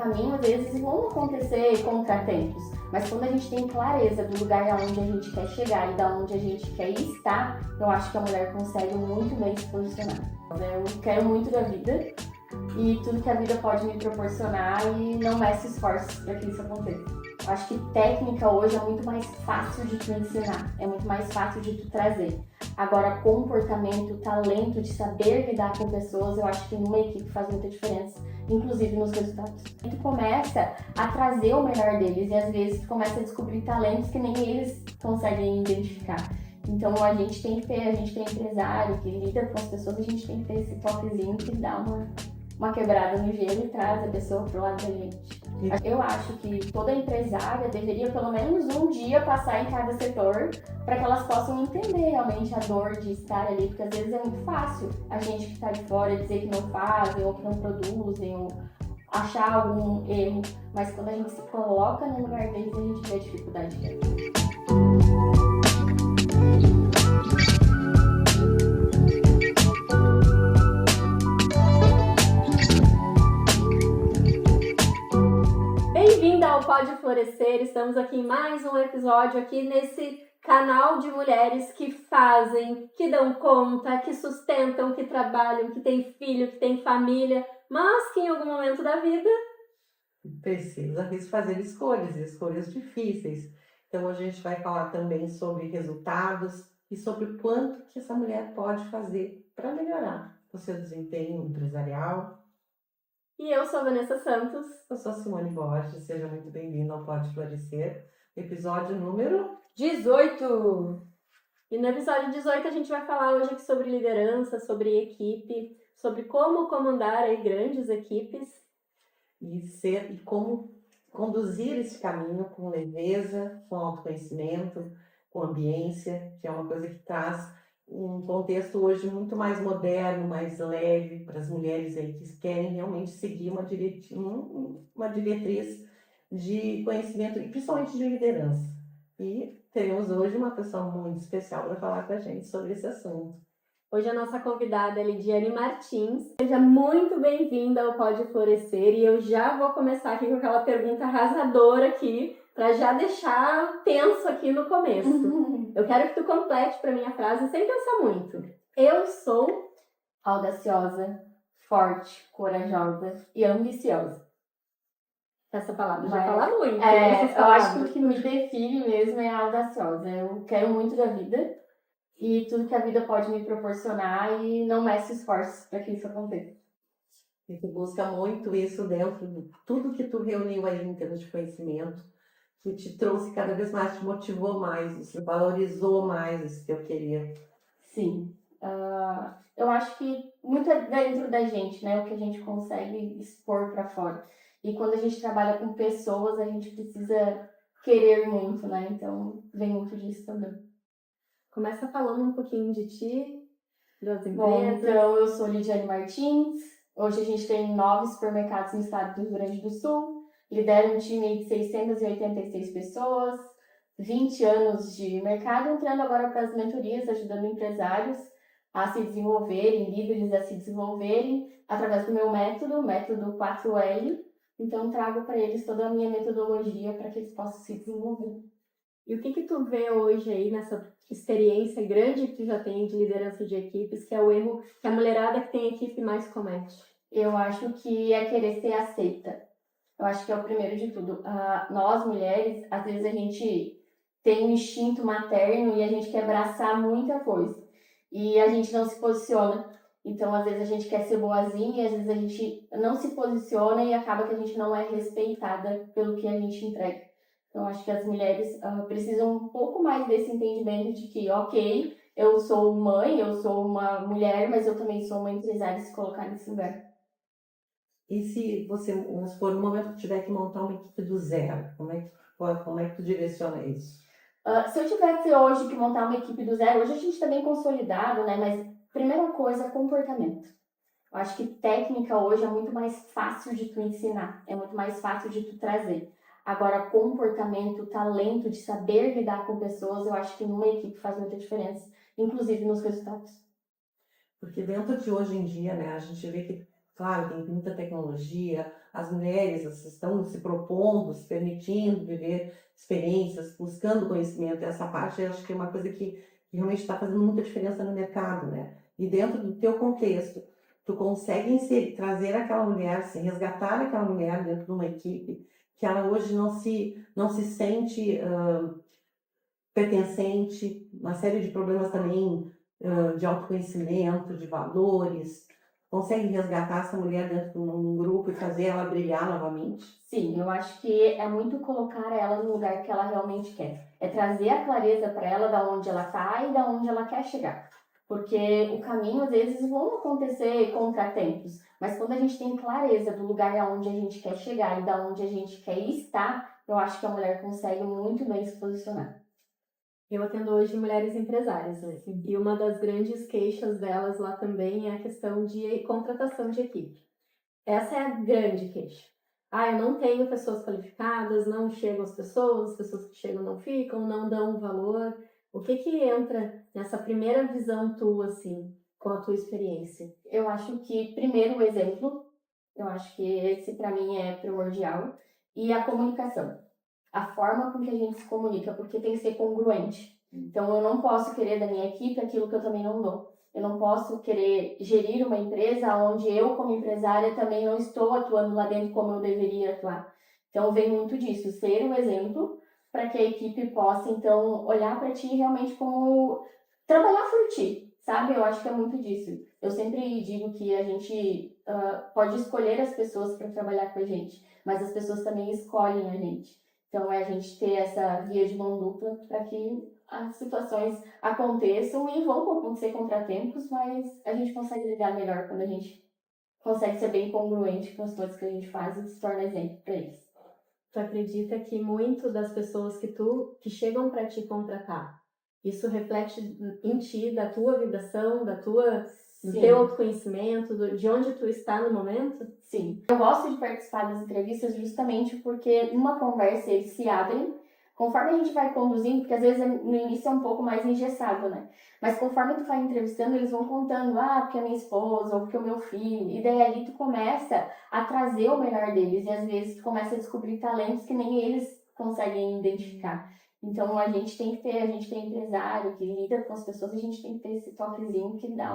caminho, às vezes, vão acontecer contratempos. Mas quando a gente tem clareza do lugar aonde a gente quer chegar e da onde a gente quer estar, eu acho que a mulher consegue muito bem se posicionar. Eu quero muito da vida e tudo que a vida pode me proporcionar e não meço esforços para que isso aconteça. Eu acho que técnica hoje é muito mais fácil de tu ensinar, é muito mais fácil de tu trazer. Agora, comportamento, talento de saber lidar com pessoas, eu acho que numa equipe faz muita diferença, inclusive nos resultados. Tu começa a trazer o melhor deles e às vezes tu começa a descobrir talentos que nem eles conseguem identificar. Então a gente tem empresário que lida com as pessoas, a gente tem que ter esse toquezinho que dá uma quebrada no gelo e traz a pessoa pro lado da gente. Eu acho que toda empresária deveria pelo menos um dia passar em cada setor para que elas possam entender realmente a dor de estar ali, porque às vezes é muito fácil a gente que está de fora dizer que não fazem ou que não produzem ou achar algum erro, mas quando a gente se coloca no lugar deles, a gente vê a dificuldade deles. Bem-vinda ao Pode Florescer, estamos aqui em mais um episódio aqui nesse canal de mulheres que fazem, que dão conta, que sustentam, que trabalham, que têm filho, que têm família, mas que em algum momento da vida precisa fazer escolhas difíceis. Então a gente vai falar também sobre resultados e sobre o quanto que essa mulher pode fazer para melhorar o seu desempenho empresarial. E eu sou a Vanessa Santos. Eu sou a Simone Borges, seja muito bem-vinda ao Pode Florescer, episódio número 18! E no episódio 18 a gente vai falar hoje aqui sobre liderança, sobre equipe, sobre como comandar aí grandes equipes. E como conduzir esse caminho com leveza, com autoconhecimento, com ambiência, que é uma coisa que traz um contexto hoje muito mais moderno, mais leve para as mulheres aí que querem realmente seguir uma diretriz de conhecimento e principalmente de liderança. E teremos hoje uma pessoa muito especial para falar com a gente sobre esse assunto. Hoje a nossa convidada é Lidiane Martins. Seja muito bem-vinda ao Pode Florescer e eu já vou começar aqui com aquela pergunta arrasadora aqui, para já deixar tenso aqui no começo. Eu quero que tu complete para mim a frase sem pensar muito. Eu sou Audaciosa, forte, corajosa e ambiciosa. Essa palavra já fala muito. Eu acho que o que me define mesmo é audaciosa. Eu quero muito da vida e tudo que a vida pode me proporcionar e não meço esforços para que isso aconteça. E tu busca muito isso dentro de tudo que tu reuniu aí em termos de conhecimento, que te trouxe cada vez mais, te motivou mais, você valorizou mais esse teu querer. Sim. Eu acho que muito é dentro da gente, né? O que a gente consegue expor para fora. E quando a gente trabalha com pessoas, a gente precisa querer muito, né? Então, vem muito disso também. Começa falando um pouquinho de ti, das empresas. Bom, então eu sou Lidiane Martins. Hoje a gente tem 9 supermercados no estado do Rio Grande do Sul. Lidero um time de 686 pessoas, 20 anos de mercado, entrando agora para as mentorias, ajudando empresários a se desenvolverem, líderes a se desenvolverem através do meu método, o método 4L. Então trago para eles toda a minha metodologia para que eles possam se desenvolver. E o que tu vê hoje aí nessa experiência grande que tu já tem de liderança de equipes, que é o erro que a mulherada que tem equipe mais comete? Eu acho que é querer ser aceita. Eu acho que é o primeiro de tudo. Nós, mulheres, às vezes a gente tem um instinto materno e a gente quer abraçar muita coisa. E a gente não se posiciona. Então, às vezes a gente quer ser boazinha e às vezes a gente não se posiciona e acaba que a gente não é respeitada pelo que a gente entrega. Então, acho que as mulheres precisam um pouco mais desse entendimento de que, ok, eu sou mãe, eu sou uma mulher, mas eu também sou uma empresária e se colocar nesse lugar. E se você, vamos supor, no momento que tiver que montar uma equipe do zero, como é que tu direciona isso? Se eu tivesse hoje que montar uma equipe do zero, hoje a gente está bem consolidado, né? Mas primeira coisa, comportamento. Eu acho que técnica hoje é muito mais fácil de tu ensinar, é muito mais fácil de tu trazer. Agora, comportamento, talento de saber lidar com pessoas, eu acho que numa equipe faz muita diferença, inclusive nos resultados. Porque dentro de hoje em dia, né, a gente vê que, claro, tem muita tecnologia, as mulheres estão se propondo, se permitindo viver experiências, buscando conhecimento. Essa parte eu acho que é uma coisa que realmente está fazendo muita diferença no mercado, né? E dentro do teu contexto, tu consegue trazer aquela mulher, assim, resgatar aquela mulher dentro de uma equipe que ela hoje não se sente pertencente, uma série de problemas também de autoconhecimento, de valores. Consegue resgatar essa mulher dentro de um grupo e fazer ela brilhar novamente? Sim, eu acho que é muito colocar ela no lugar que ela realmente quer. É trazer a clareza para ela da onde ela está e da onde ela quer chegar. Porque o caminho, às vezes, vão acontecer contratempos, mas quando a gente tem clareza do lugar aonde a gente quer chegar e da onde a gente quer estar, eu acho que a mulher consegue muito bem se posicionar. Eu atendo hoje mulheres empresárias, né? E uma das grandes queixas delas lá também é a questão de contratação de equipe. Essa é a grande queixa. Eu não tenho pessoas qualificadas, não chegam as pessoas que chegam não ficam, não dão valor. O que entra nessa primeira visão tua, assim, com a tua experiência? Eu acho que, primeiro, o exemplo. Eu acho que esse, para mim, é primordial. E a comunicação. A forma com que a gente se comunica, porque tem que ser congruente. Então, eu não posso querer da minha equipe aquilo que eu também não dou. Eu não posso querer gerir uma empresa onde eu, como empresária, também não estou atuando lá dentro como eu deveria atuar. Então, vem muito disso, ser um exemplo para que a equipe possa, então, olhar para ti realmente como trabalhar por ti, sabe? Eu acho que é muito disso. Eu sempre digo que a gente pode escolher as pessoas para trabalhar com a gente, mas as pessoas também escolhem a gente. Então, é a gente ter essa via de mão dupla para que as situações aconteçam e vão acontecer contratempos, mas a gente consegue lidar melhor quando a gente consegue ser bem congruente com as coisas que a gente faz e se torna exemplo para eles. Tu acredita que muito das pessoas que chegam para te contratar, isso reflete em ti, da tua vibração, do teu autoconhecimento, de onde tu está no momento? Sim. Eu gosto de participar das entrevistas justamente porque numa conversa eles se abrem, conforme a gente vai conduzindo, porque às vezes no início é um pouco mais engessado, né? Mas conforme tu vai entrevistando, eles vão contando, porque a minha esposa, ou porque o meu filho, e daí ali tu começa a trazer o melhor deles, e às vezes tu começa a descobrir talentos que nem eles conseguem identificar. Então a gente tem empresário que lida com as pessoas, a gente tem que ter esse toquezinho que dá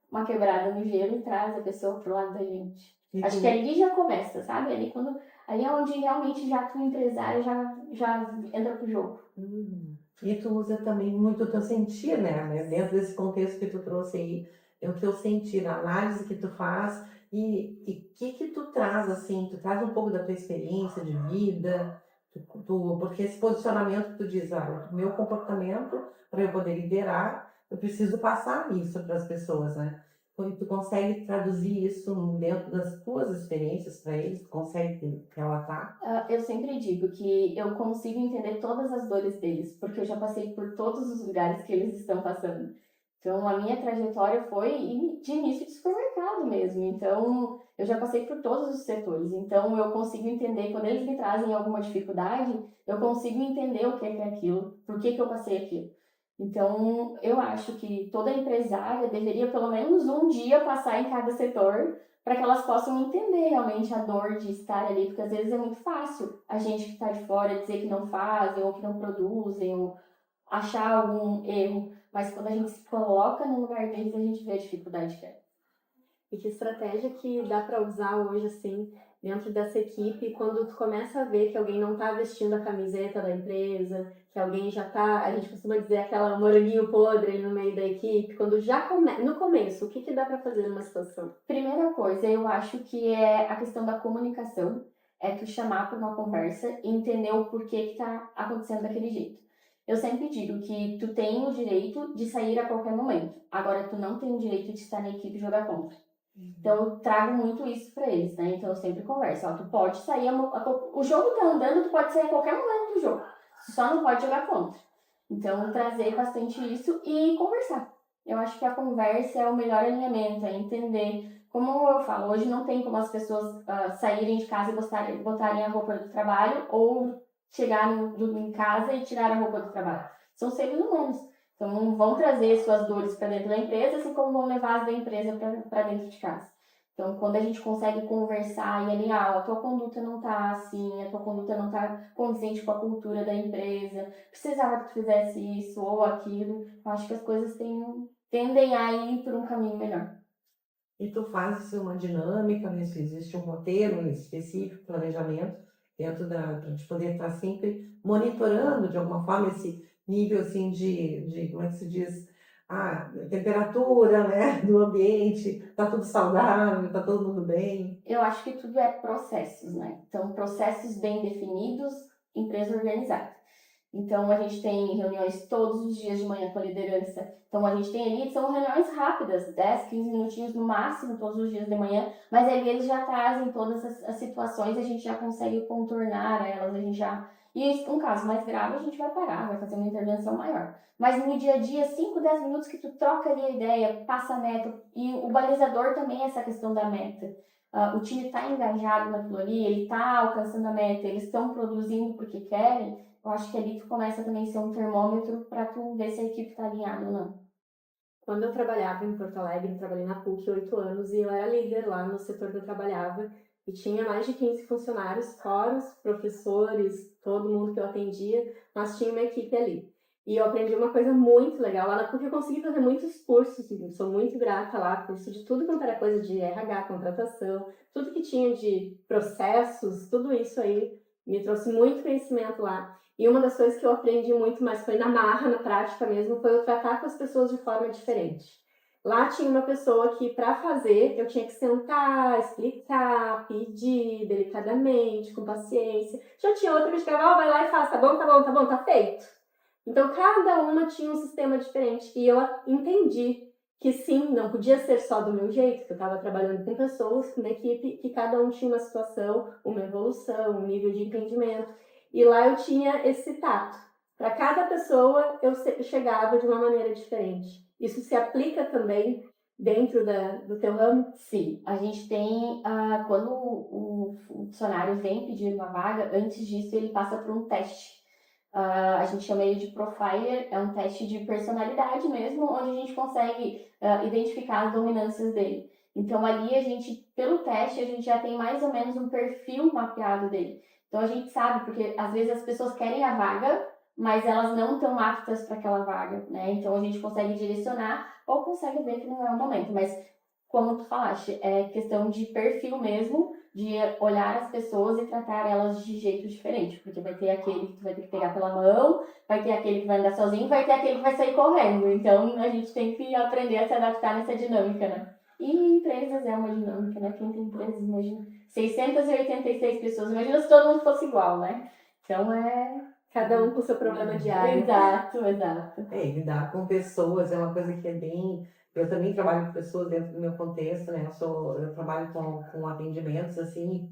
uma quebrada no gelo e traz a pessoa pro lado da gente. Acho que ali já começa, sabe? Ali é onde realmente já tu empresário já entra pro jogo. E tu usa também muito o teu sentir, né? Dentro desse contexto que tu trouxe aí, é o teu sentir, a análise que tu faz e que tu traz, assim, tu traz um pouco da tua experiência de vida, porque esse posicionamento que tu diz, olha, o meu comportamento, para eu poder liderar, eu preciso passar isso para as pessoas, né? E tu consegue traduzir isso dentro das tuas experiências para eles, tu consegue relatar? Eu sempre digo que eu consigo entender todas as dores deles, porque eu já passei por todos os lugares que eles estão passando. Então, a minha trajetória foi de início de supermercado mesmo. Então, eu já passei por todos os setores. Então, eu consigo entender, quando eles me trazem alguma dificuldade, eu consigo entender o que é aquilo, por que eu passei aquilo. Então, eu acho que toda empresária deveria pelo menos um dia passar em cada setor para que elas possam entender realmente a dor de estar ali, porque às vezes é muito fácil a gente que está de fora dizer que não fazem ou que não produzem ou achar algum erro, mas quando a gente se coloca no lugar deles, a gente vê a dificuldade que é. E que estratégia que dá para usar hoje, assim, dentro dessa equipe, quando tu começa a ver que alguém não está vestindo a camiseta da empresa, que alguém já está, a gente costuma dizer aquela moranguinho podre ali no meio da equipe, quando já no começo, o que dá para fazer numa situação? Primeira coisa, eu acho que é a questão da comunicação, é tu chamar para uma conversa e entender o porquê que está acontecendo daquele jeito. Eu sempre digo que tu tem o direito de sair a qualquer momento, agora tu não tem o direito de estar na equipe e jogar contra. Então, eu trago muito isso pra eles, né? Então, eu sempre converso. Tu pode sair, o jogo tá andando, tu pode sair a qualquer momento do jogo. Só não pode jogar contra. Então, trazer bastante isso e conversar. Eu acho que a conversa é o melhor alinhamento, é entender. Como eu falo, hoje não tem como as pessoas saírem de casa e botarem a roupa do trabalho ou chegar em casa e tirar a roupa do trabalho. São seres humanos. Então, vão trazer suas dores para dentro da empresa, assim como vão levar as da empresa para dentro de casa. Então, quando a gente consegue conversar e alinhar, a tua conduta não tá assim, a tua conduta não tá condizente com a cultura da empresa, precisava que tu fizesse isso ou aquilo, eu acho que as coisas tendem a ir por um caminho melhor. E tu fazes uma dinâmica, né? Se existe um roteiro específico, planejamento, dentro para te poder estar sempre monitorando de alguma forma esse nível assim como é que se diz? Temperatura, né, do ambiente, tá tudo saudável, tá todo mundo bem. Eu acho que tudo é processos, né? Então, processos bem definidos, empresa organizada. Então, a gente tem reuniões todos os dias de manhã com a liderança. Então, a gente tem ali, são reuniões rápidas, 10, 15 minutinhos no máximo, todos os dias de manhã. Mas ali eles já trazem todas as situações, a gente já consegue contornar elas, a gente já... E um caso mais grave, a gente vai parar, vai fazer uma intervenção maior. Mas no dia a dia, 5, 10 minutos que tu troca ali a ideia, passa a meta. E o balizador também é essa questão da meta. O time está engajado naquilo ali, ele está alcançando a meta, eles estão produzindo porque querem. Eu acho que ali tu começa também a ser um termômetro para tu ver se a equipe está alinhada ou não. Quando eu trabalhava em Porto Alegre, eu trabalhei na PUC 8 anos e eu era líder lá no setor que eu trabalhava e tinha mais de 15 funcionários, fora os professores, todo mundo que eu atendia, mas tinha uma equipe ali. E eu aprendi uma coisa muito legal lá na PUC, eu consegui fazer muitos cursos, sou muito grata lá, curso de tudo quanto era coisa de RH, contratação, tudo que tinha de processos, tudo isso aí me trouxe muito conhecimento lá. E uma das coisas que eu aprendi muito, mas foi na marra, na prática mesmo, foi eu tratar com as pessoas de forma diferente. Lá tinha uma pessoa que, para fazer, eu tinha que sentar, explicar, pedir delicadamente, com paciência. Já tinha outra que chegava, vai lá e faz, tá bom, tá bom, tá bom, tá feito. Então, cada uma tinha um sistema diferente. E eu entendi que sim, não podia ser só do meu jeito, que eu estava trabalhando com pessoas, com uma equipe, que cada um tinha uma situação, uma evolução, um nível de entendimento. E lá eu tinha esse tato. Para cada pessoa, eu chegava de uma maneira diferente. Isso se aplica também dentro do teu ramo? Sim, a gente tem, quando o funcionário vem pedir uma vaga, antes disso ele passa por um teste. A gente chama ele de profiler, é um teste de personalidade mesmo, onde a gente consegue identificar as dominâncias dele. Então ali a gente, pelo teste, a gente já tem mais ou menos um perfil mapeado dele. Então a gente sabe, porque às vezes as pessoas querem a vaga, mas elas não estão aptas para aquela vaga, né? Então a gente consegue direcionar ou consegue ver que não é o momento, mas como tu falaste, é questão de perfil mesmo, de olhar as pessoas e tratar elas de jeito diferente, porque vai ter aquele que tu vai ter que pegar pela mão, vai ter aquele que vai andar sozinho, vai ter aquele que vai sair correndo. Então a gente tem que aprender a se adaptar nessa dinâmica, né? E empresas é uma dinâmica, né? Quem tem empresas, imagina, 686 pessoas, imagina se todo mundo fosse igual, né? Então Cada um com o seu problema diário. Exato. Lidar com pessoas é uma coisa que é bem... Eu também trabalho com pessoas dentro do meu contexto, né? Eu trabalho com atendimentos, assim, e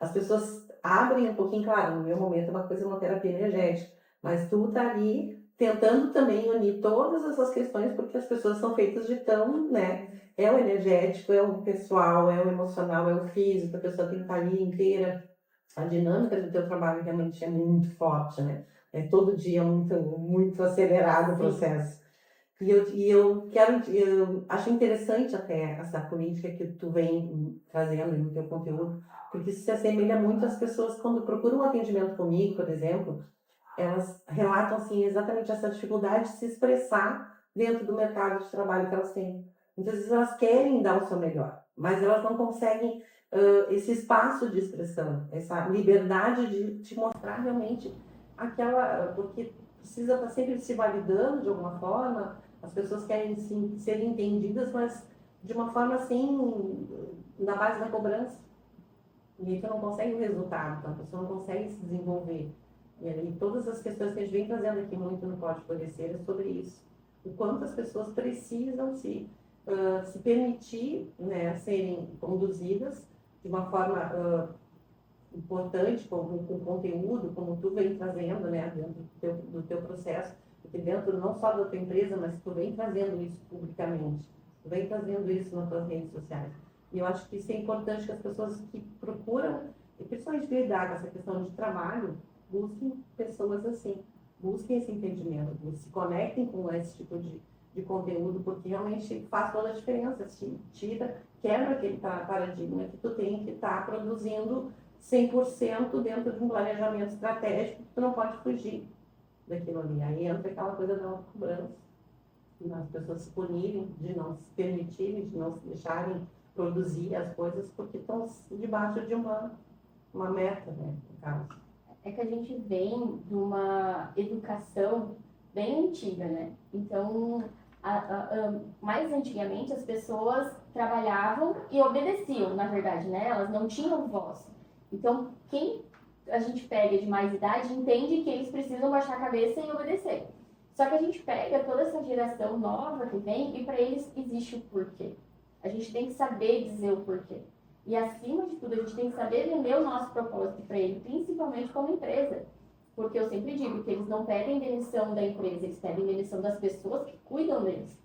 as pessoas abrem um pouquinho, claro, no meu momento é uma coisa, uma terapia energética, mas tu tá ali tentando também unir todas essas questões, porque as pessoas são feitas de tão, né? É o energético, é o pessoal, é o emocional, é o físico, a pessoa tem que estar ali inteira. A dinâmica do teu trabalho realmente é muito forte, né? É todo dia muito acelerado o processo. Eu acho interessante até essa política que tu vem trazendo no teu conteúdo, porque isso se assemelha muito às pessoas quando procuram um atendimento comigo, por exemplo, elas relatam assim exatamente essa dificuldade de se expressar dentro do mercado de trabalho que elas têm. Muitas vezes elas querem dar o seu melhor, mas elas não conseguem esse espaço de expressão, essa liberdade de te mostrar realmente porque precisa estar sempre se validando de alguma forma. As pessoas querem sim, ser entendidas, mas de uma forma assim, na base da cobrança. E aí tu não consegue o resultado, então a pessoa não consegue se desenvolver. E aí todas as questões que a gente vem trazendo aqui muito no Pode Florescer é sobre isso. O quanto as pessoas precisam se permitir, né, serem conduzidas de uma forma importante, com conteúdo, como tu vem trazendo, né, dentro do teu processo, porque dentro não só da tua empresa, mas tu vem trazendo isso publicamente, tu vem trazendo isso nas tuas redes sociais. E eu acho que isso é importante, que as pessoas que procuram, e principalmente lidar com essa questão de trabalho, busquem pessoas assim, busquem esse entendimento, se conectem com esse tipo de conteúdo, porque realmente faz toda a diferença, quebra aquele paradigma que tu tem que estar produzindo 100% dentro de um planejamento estratégico, tu não pode fugir daquilo ali. Aí entra aquela coisa da autocobrança, as pessoas se punirem, de não se permitirem, de não se deixarem produzir as coisas, porque estão debaixo de uma meta, né, no caso. É que a gente vem de uma educação bem antiga, né? Então, mais antigamente as pessoas trabalhavam e obedeciam, na verdade, né? Elas não tinham voz. Então, quem a gente pega de mais idade entende que eles precisam baixar a cabeça e obedecer. Só que a gente pega toda essa geração nova que vem e para eles existe o porquê. A gente tem que saber dizer o porquê. E acima de tudo, a gente tem que saber vender o nosso propósito para ele, principalmente como empresa. Porque eu sempre digo que eles não pedem demissão da empresa, eles pedem demissão das pessoas que cuidam deles.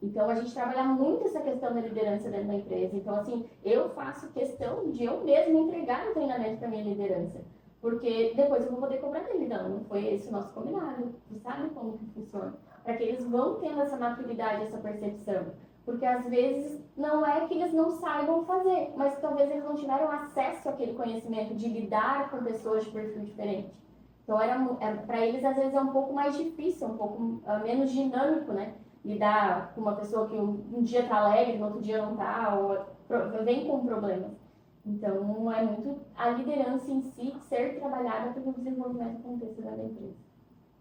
Então, a gente trabalha muito essa questão da liderança dentro da empresa. Então, assim, eu faço questão de eu mesma entregar o treinamento para minha liderança. Porque depois eu vou poder cobrar dele. Não foi esse o nosso combinado. Tu sabe como que funciona. Para que eles vão tendo essa maturidade, essa percepção. Porque às vezes não é que eles não saibam fazer, mas talvez eles não tiveram acesso àquele conhecimento de lidar com pessoas de perfil diferente. Então, para eles, às vezes, é um pouco mais difícil, um pouco menos dinâmico, né? Lidar com uma pessoa que um dia está alegre, no outro dia não está, ou vem com problemas. Então, é muito a liderança em si ser trabalhada para que o desenvolvimento aconteça da empresa.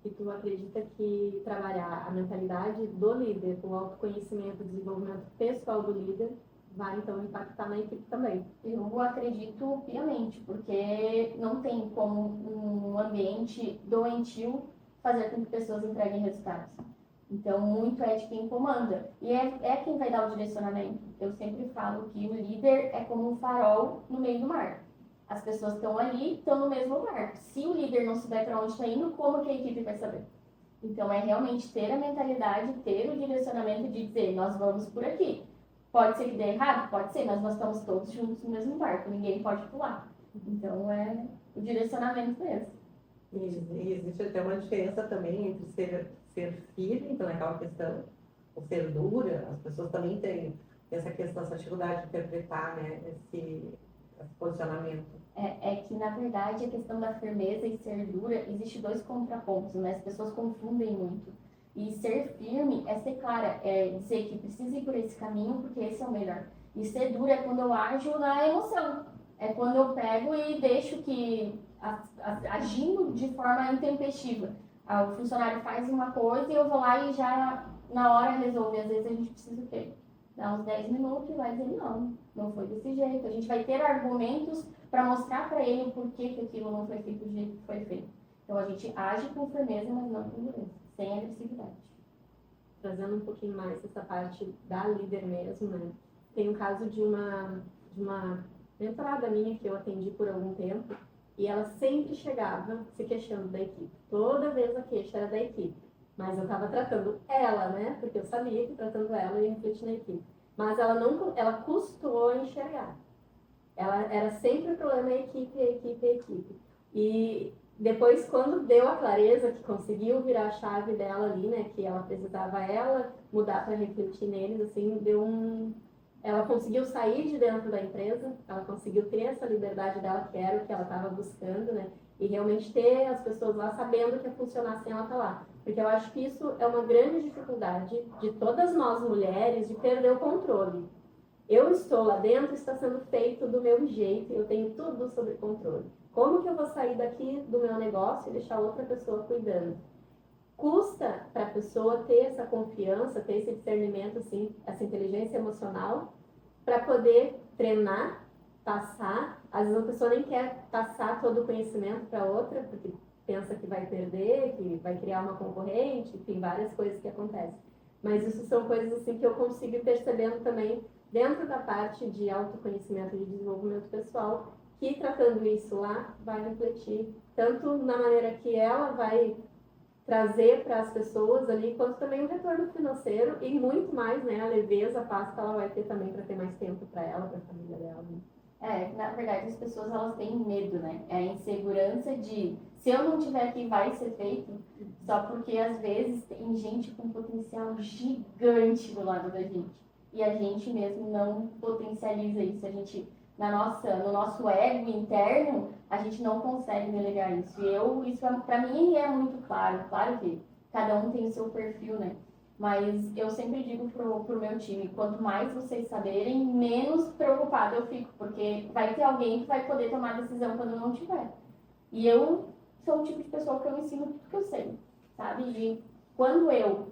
E tu acredita que trabalhar a mentalidade do líder, o autoconhecimento, o desenvolvimento pessoal do líder, vai então impactar na equipe também? Eu acredito piamente, porque não tem como um ambiente doentio fazer com que pessoas entreguem resultados. Então, muito é de quem comanda. E é quem vai dar o direcionamento. Eu sempre falo que o líder é como um farol no meio do mar. As pessoas estão ali, estão no mesmo barco. Se o líder não souber para onde está indo, como que a equipe vai saber? Então, é realmente ter a mentalidade, ter o direcionamento de dizer, nós vamos por aqui. Pode ser que dê errado? Pode ser, mas nós estamos todos juntos no mesmo barco, ninguém pode pular. Então, é o direcionamento mesmo. E existe até uma diferença também entre ser firme, então é aquela questão, ou ser dura. As pessoas também têm essa questão, essa dificuldade de interpretar, né, esse posicionamento. É que, na verdade, a questão da firmeza e ser dura, existe dois contrapontos, né? As pessoas confundem muito. E ser firme é ser clara, é dizer que precisa ir por esse caminho porque esse é o melhor. E ser dura é quando eu ajo na emoção. É quando eu pego e deixo que, agindo de forma intempestiva. O funcionário faz uma coisa e eu vou lá e já na hora resolve. Às vezes a gente precisa o quê? Dar uns 10 minutos e vai dizer, não foi desse jeito. A gente vai ter argumentos para mostrar para ele o porquê que aquilo não foi feito do jeito que foi feito. Então a gente age com firmeza, mas não com dureza, sem agressividade. Trazendo um pouquinho mais essa parte da líder mesmo, né? Tem um caso de uma mentorada minha que eu atendi por algum tempo e ela sempre chegava se queixando da equipe. Toda vez a queixa era da equipe. Mas eu estava tratando ela, né? Porque eu sabia que tratando ela eu ia refletir na equipe. Mas ela custou enxergar. Ela era sempre o problema a equipe. E depois, quando deu a clareza, que conseguiu virar a chave dela ali, né? Que ela precisava mudar para refletir neles, assim, ela conseguiu sair de dentro da empresa, ela conseguiu ter essa liberdade dela, que era o que ela estava buscando, né? E realmente ter as pessoas lá sabendo que ia funcionar sem ela estar lá. Porque eu acho que isso é uma grande dificuldade de todas nós mulheres, de perder o controle. Eu estou lá dentro, está sendo feito do meu jeito, eu tenho tudo sob controle. Como que eu vou sair daqui do meu negócio e deixar outra pessoa cuidando? Custa para a pessoa ter essa confiança, ter esse discernimento, assim, essa inteligência emocional, para poder treinar, passar. Às vezes a pessoa nem quer passar todo o conhecimento para outra, porque pensa que vai perder, que vai criar uma concorrente, enfim, várias coisas que acontecem. Mas isso são coisas assim que eu consigo ir percebendo também dentro da parte de autoconhecimento e de desenvolvimento pessoal, que tratando isso lá vai refletir tanto na maneira que ela vai trazer para as pessoas ali, quanto também o retorno financeiro e muito mais, né, a leveza, a paz que ela vai ter também para ter mais tempo para ela, para a família dela. Né? Na verdade, as pessoas elas têm medo, né? É a insegurança de se eu não tiver aqui, vai ser feito. Só porque às vezes tem gente com potencial gigante do lado da gente. E a gente mesmo não potencializa isso. A gente, no nosso ego interno, a gente não consegue delegar isso. E isso para mim é muito claro. Claro que cada um tem o seu perfil, né? Mas eu sempre digo pro meu time, quanto mais vocês saberem, menos preocupado eu fico, porque vai ter alguém que vai poder tomar decisão quando eu não tiver. E eu sou o tipo de pessoa que eu ensino tudo que eu sei, sabe? E quando eu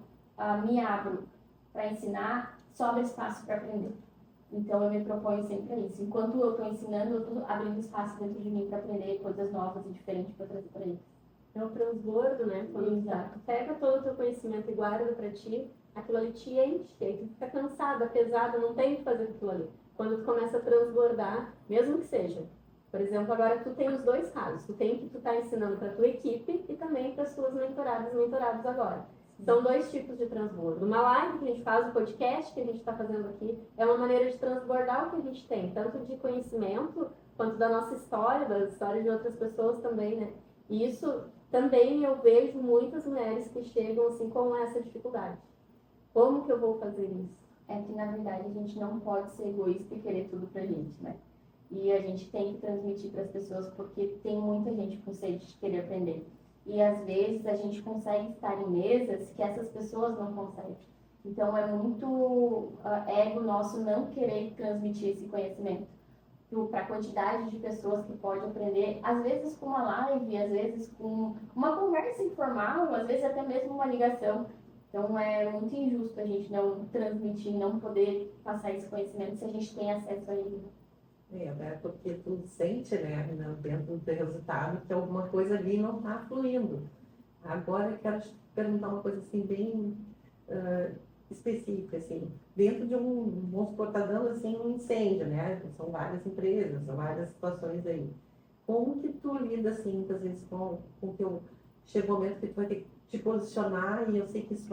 me abro para ensinar, sobra espaço para aprender. Então eu me proponho sempre a isso. Enquanto eu estou ensinando, eu estou abrindo espaço dentro de mim para aprender coisas novas e diferentes para trazer para eles. É um transbordo, né? Quando tu pega todo o teu conhecimento e guarda pra ti, aquilo ali te enche, aí tu fica cansada, pesada, não tem o que fazer com aquilo ali. Quando tu começa a transbordar, mesmo que seja. Por exemplo, agora tu tem os dois casos. Tu tem que tu tá ensinando pra tua equipe e também para as tuas mentoradas e mentorados agora. São dois tipos de transbordo. Uma live que a gente faz, o podcast que a gente está fazendo aqui, é uma maneira de transbordar o que a gente tem, tanto de conhecimento, quanto da nossa história, das histórias de outras pessoas também, né? E isso também eu vejo muitas mulheres que chegam assim com essa dificuldade. Como que eu vou fazer isso? É que, na verdade, a gente não pode ser egoísta e querer tudo pra gente, né? E a gente tem que transmitir para as pessoas, porque tem muita gente com sede de querer aprender. E, às vezes, a gente consegue estar em mesas que essas pessoas não conseguem. Então, é muito ego nosso não querer transmitir esse conhecimento para a quantidade de pessoas que pode aprender, às vezes com uma live, às vezes com uma conversa informal, às vezes até mesmo uma ligação. Então é muito injusto a gente não transmitir, não poder passar esse conhecimento se a gente tem acesso a ele. Porque tu sente, né, dentro do teu resultado, que alguma coisa ali não está fluindo. Agora eu quero te perguntar uma coisa assim, bem específica, assim, dentro de vamos supor, está dando assim um incêndio, né? São várias empresas, são várias situações aí. Como que tu lida, assim, muitas vezes com o teu... Chega um momento que tu vai ter que te posicionar e eu sei que isso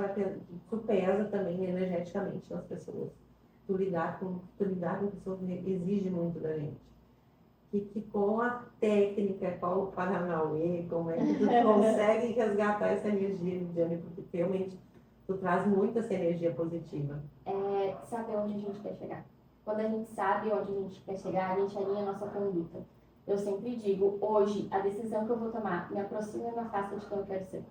tu pesa também energeticamente nas pessoas. Tu lidar com pessoas exige muito da gente. Que com a técnica, qual o Paranauê, como é que tu consegue resgatar essa energia, Lidiane, porque realmente tu traz muito essa energia positiva. É saber onde a gente quer chegar. Quando a gente sabe onde a gente quer chegar, a gente alinha a nossa conduta. Eu sempre digo, hoje, a decisão que eu vou tomar me aproxima ou me afasta de quem eu quero ser.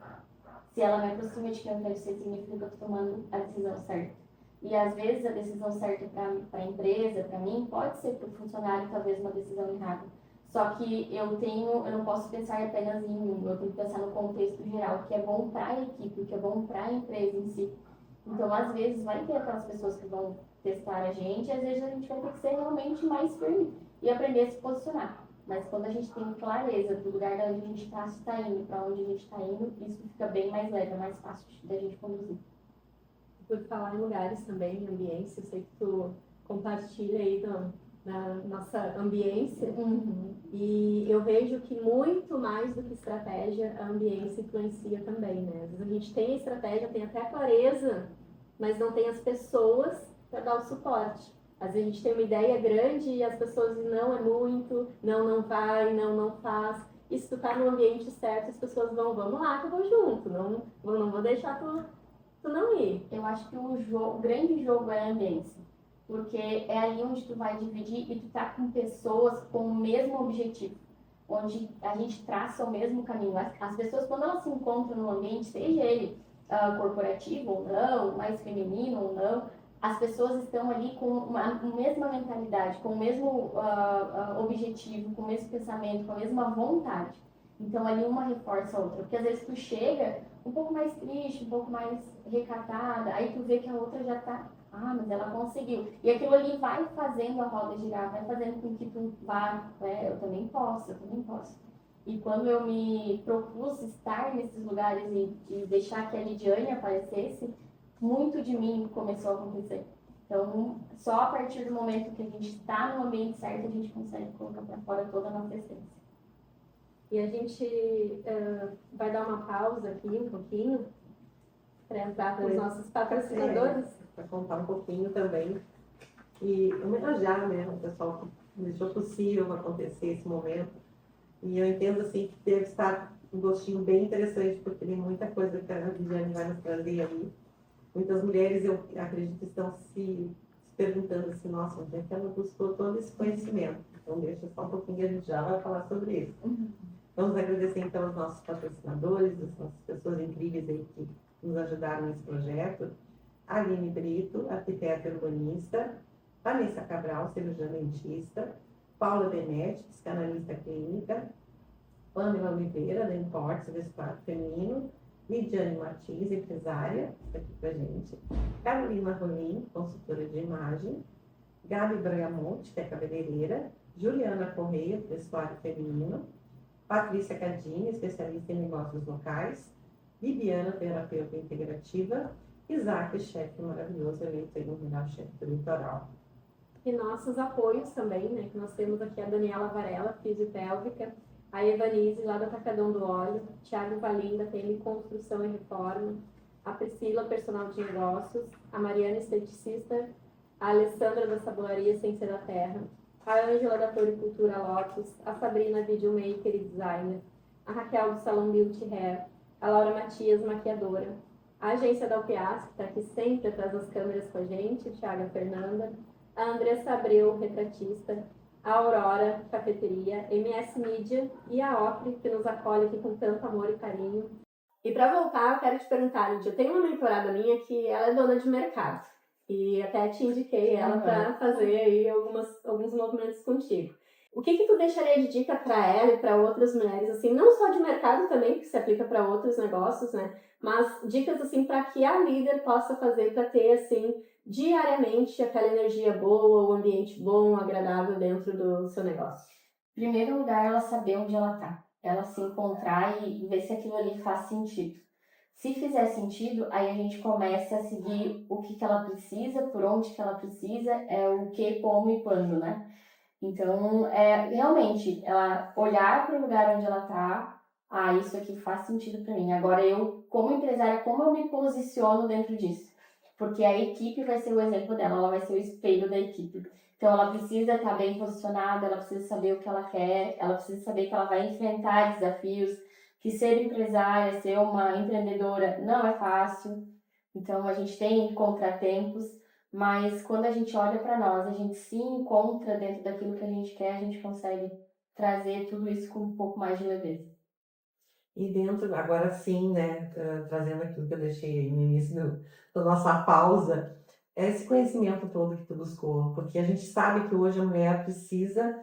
Se ela me aproxima de quem eu quero ser, significa que eu estou tomando a decisão certa. E às vezes a decisão certa para a empresa, para mim, pode ser para o funcionário talvez uma decisão errada. Só que eu não posso pensar apenas em mim, eu tenho que pensar no contexto geral, o que é bom para a equipe, o que é bom para a empresa em si. Então, às vezes, vai ter aquelas pessoas que vão testar a gente, e às vezes a gente vai ter que ser realmente mais firme e aprender a se posicionar. Mas quando a gente tem clareza do lugar de onde a gente está indo, para onde a gente está indo, isso fica bem mais leve, é mais fácil da gente conduzir. Por falar em lugares também, em ambiência, eu sei que tu compartilha aí na nossa ambiência. Uhum. E eu vejo que muito mais do que estratégia, a ambiência influencia também, né? Às vezes a gente tem a estratégia, tem até a clareza, mas não tem as pessoas para dar o suporte. Às vezes a gente tem uma ideia grande e as pessoas dizem, não é muito, não vai, não faz. E se tu tá no ambiente certo, as pessoas vamos lá que eu vou junto, não vou deixar tu não ir. Eu acho que o grande jogo é a ambiência. Porque é ali onde tu vai dividir e tu tá com pessoas com o mesmo objetivo. Onde a gente traça o mesmo caminho. As pessoas, quando elas se encontram no ambiente, seja ele corporativo ou não, mais feminino ou não, as pessoas estão ali com a mesma mentalidade, com o mesmo objetivo, com o mesmo pensamento, com a mesma vontade. Então ali uma reforça a outra. Porque às vezes tu chega um pouco mais triste, um pouco mais recatada, aí tu vê que a outra já tá, mas ela conseguiu. E aquilo ali vai fazendo a roda girar, vai fazendo com que tu vá, eu também posso. E quando eu me propus estar nesses lugares e deixar que a Lidiane aparecesse, muito de mim começou a acontecer. Então, só a partir do momento que a gente está no ambiente certo, a gente consegue colocar para fora toda a nossa essência. E a gente vai dar uma pausa aqui, um pouquinho, para entrar para os nossos patrocinadores. Para contar um pouquinho também. E homenagear, né, o pessoal deixou possível acontecer esse momento. E eu entendo assim que deve estar um gostinho bem interessante, porque tem muita coisa que a Viviane vai nos trazer ali. Muitas mulheres, eu acredito, estão se perguntando assim, nossa, onde é que ela buscou todo esse conhecimento? Então deixa só um pouquinho, a gente já vai falar sobre isso. Vamos agradecer então aos nossos patrocinadores, as nossas pessoas incríveis aí que nos ajudaram nesse projeto. Aline Brito, arquiteta urbanista, Vanessa Cabral, cirurgiã dentista, Paula Benetti, psicanalista clínica, Pamela Oliveira, da Importes, vestuário feminino, Lidiane Martins, empresária, está aqui com a gente, Carolina Rolim, consultora de imagem, Gabi Bramonte, que é cabeleireira, Juliana Correia, vestuário feminino, Patrícia Cadini, especialista em negócios locais, Bibiana, terapeuta integrativa, Isaac, chefe maravilhoso, eleito no melhor chefe do litoral. E nossos apoios também, né? Que nós temos aqui a Daniela Varela, fisiopélvica, a Evanise, lá do Atacadão do Óleo, Thiago Valim, da TM Construção e Reforma, a Priscila, personal de negócios, a Mariana, esteticista, a Alessandra, da Sabolaria Sem Ser da Terra, a Ângela, da Floricultura Lotus, a Sabrina, videomaker e designer, a Raquel, do Salão Beauty Hair, a Laura Matias, maquiadora, a agência da UPAS, que está aqui sempre atrás das câmeras com a gente, Thiago Fernanda, a Andressa Abreu, retratista, a Aurora, cafeteria, MS Mídia e a Opre, que nos acolhe aqui com tanto amor e carinho. E para voltar, eu quero te perguntar, Lídia, eu tenho uma mentorada minha que ela é dona de mercado. E até te indiquei ela para fazer aí alguns movimentos contigo. O que tu deixaria de dica para ela e para outras mulheres, assim, não só de mercado também, que se aplica para outros negócios, né? Mas dicas, assim, para que a líder possa fazer para ter, assim, diariamente aquela energia boa, o ambiente bom, agradável dentro do seu negócio? Em primeiro lugar, ela saber onde ela tá. Ela se encontrar e ver se aquilo ali faz sentido. Se fizer sentido, aí a gente começa a seguir o que ela precisa, por onde que ela precisa, o que, como e quando, né? Então, realmente, ela olhar para o lugar onde ela tá, isso aqui faz sentido para mim. Agora, eu, como empresária, como eu me posiciono dentro disso? Porque a equipe vai ser o exemplo dela, ela vai ser o espelho da equipe. Então, ela precisa estar bem posicionada, ela precisa saber o que ela quer, ela precisa saber que ela vai enfrentar desafios, que ser empresária, ser uma empreendedora não é fácil. Então, a gente tem contratempos, mas quando a gente olha para nós, a gente se encontra dentro daquilo que a gente quer, a gente consegue trazer tudo isso com um pouco mais de leveza. E dentro, agora sim, né, trazendo aquilo que eu deixei no início da nossa pausa, é esse conhecimento todo que tu buscou, porque a gente sabe que hoje a mulher precisa,